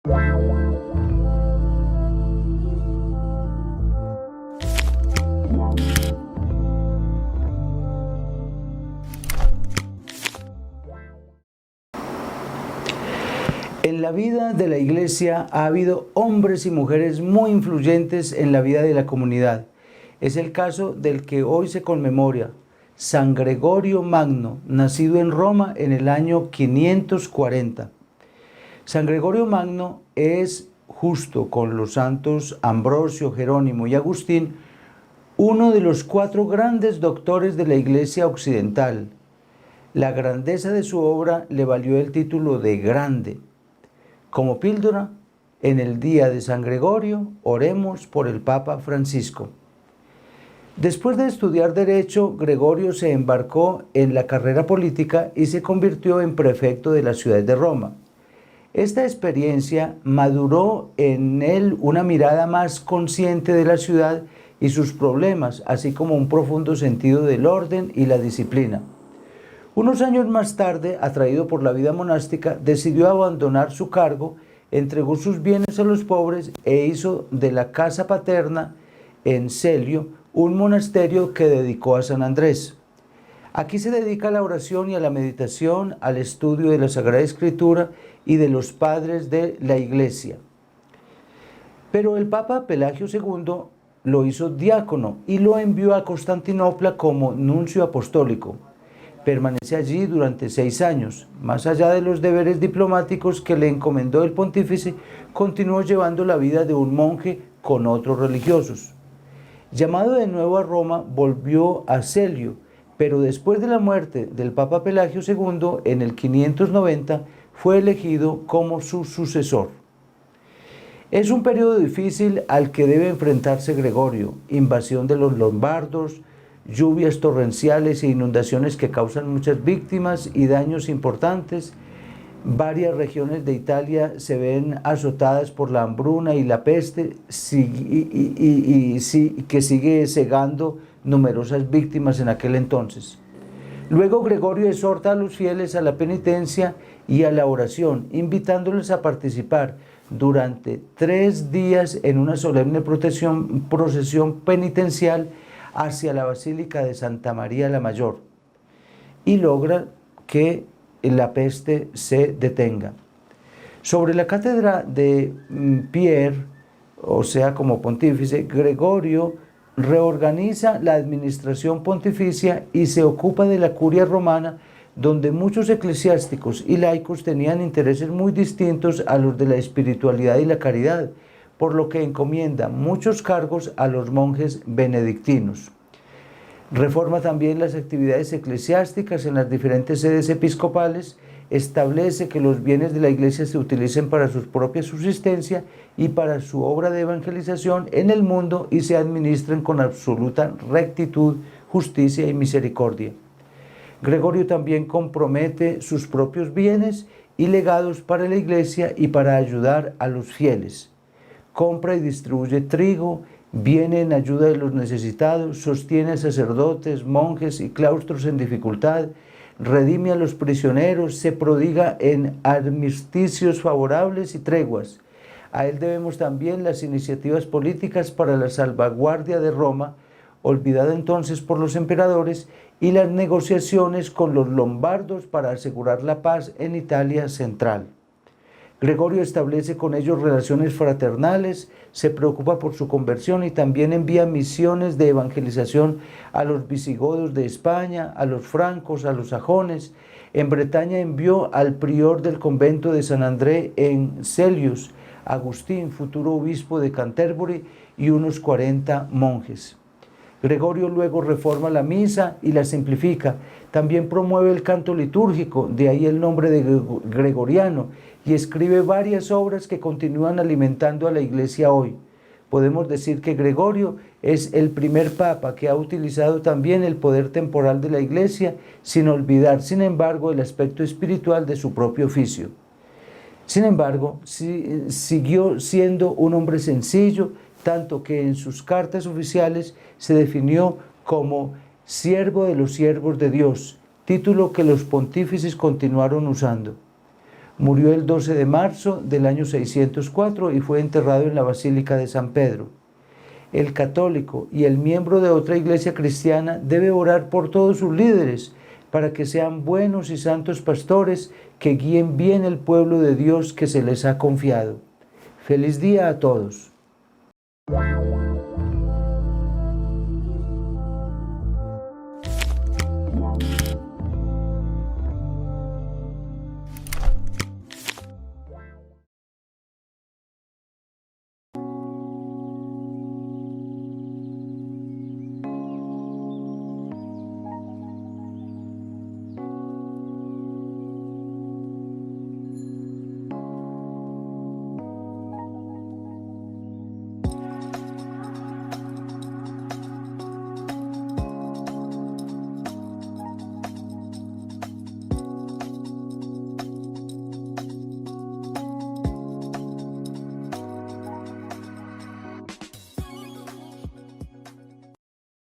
En la vida de la Iglesia ha habido hombres y mujeres muy influyentes en la vida de la comunidad. Es el caso del que hoy se conmemora, San Gregorio Magno, nacido en Roma en el año 540. San Gregorio Magno es, justo con los santos Ambrosio, Jerónimo y Agustín, uno de los 4 grandes doctores de la Iglesia occidental. La grandeza de su obra le valió el título de grande. Como píldora, en el día de San Gregorio, oremos por el Papa Francisco. Después de estudiar Derecho, Gregorio se embarcó en la carrera política y se convirtió en prefecto de la ciudad de Roma. Esta experiencia maduró en él una mirada más consciente de la ciudad y sus problemas, así como un profundo sentido del orden y la disciplina. Unos años más tarde, atraído por la vida monástica, decidió abandonar su cargo, entregó sus bienes a los pobres e hizo de la casa paterna en Celio un monasterio que dedicó a San Andrés. Aquí se dedica a la oración y a la meditación, al estudio de la Sagrada Escritura y de los padres de la Iglesia. Pero el Papa Pelagio II lo hizo diácono y lo envió a Constantinopla como nuncio apostólico. Permanece allí durante 6 años. Más allá de los deberes diplomáticos que le encomendó el pontífice, continuó llevando la vida de un monje con otros religiosos. Llamado de nuevo a Roma, volvió a Celio, pero después de la muerte del Papa Pelagio II, en el 590, fue elegido como su sucesor. Es un periodo difícil al que debe enfrentarse Gregorio: invasión de los lombardos, lluvias torrenciales e inundaciones que causan muchas víctimas y daños importantes. Varias regiones de Italia se ven azotadas por la hambruna y la peste, que sigue cegando numerosas víctimas en aquel entonces. Luego Gregorio exhorta a los fieles a la penitencia y a la oración, invitándoles a participar durante 3 días en una solemne procesión penitencial hacia la Basílica de Santa María la Mayor, y logra que la peste se detenga. Sobre la cátedra de Pierre, o sea, como pontífice, Gregorio reorganiza la administración pontificia y se ocupa de la curia romana, donde muchos eclesiásticos y laicos tenían intereses muy distintos a los de la espiritualidad y la caridad, por lo que encomienda muchos cargos a los monjes benedictinos. Reforma también las actividades eclesiásticas en las diferentes sedes episcopales, establece que los bienes de la Iglesia se utilicen para su propia subsistencia y para su obra de evangelización en el mundo y se administren con absoluta rectitud, justicia y misericordia. Gregorio también compromete sus propios bienes y legados para la Iglesia y para ayudar a los fieles. Compra y distribuye trigo, viene en ayuda de los necesitados, sostiene a sacerdotes, monjes y claustros en dificultad, redime a los prisioneros, se prodiga en armisticios favorables y treguas. A él debemos también las iniciativas políticas para la salvaguardia de Roma, olvidada entonces por los emperadores, y las negociaciones con los lombardos para asegurar la paz en Italia central. Gregorio establece con ellos relaciones fraternales, se preocupa por su conversión y también envía misiones de evangelización a los visigodos de España, a los francos, a los sajones. En Bretaña envió al prior del convento de San André en Celius, Agustín, futuro obispo de Canterbury, y unos 40 monjes. Gregorio luego reforma la misa y la simplifica. También promueve el canto litúrgico, de ahí el nombre de gregoriano, y escribe varias obras que continúan alimentando a la Iglesia hoy. Podemos decir que Gregorio es el primer papa que ha utilizado también el poder temporal de la Iglesia, sin olvidar, sin embargo, el aspecto espiritual de su propio oficio. Sin embargo, siguió siendo un hombre sencillo, tanto que en sus cartas oficiales se definió como siervo de los siervos de Dios, título que los pontífices continuaron usando. Murió el 12 de marzo del año 604 y fue enterrado en la Basílica de San Pedro. El católico y el miembro de otra iglesia cristiana debe orar por todos sus líderes para que sean buenos y santos pastores que guíen bien el pueblo de Dios que se les ha confiado. Feliz día a todos.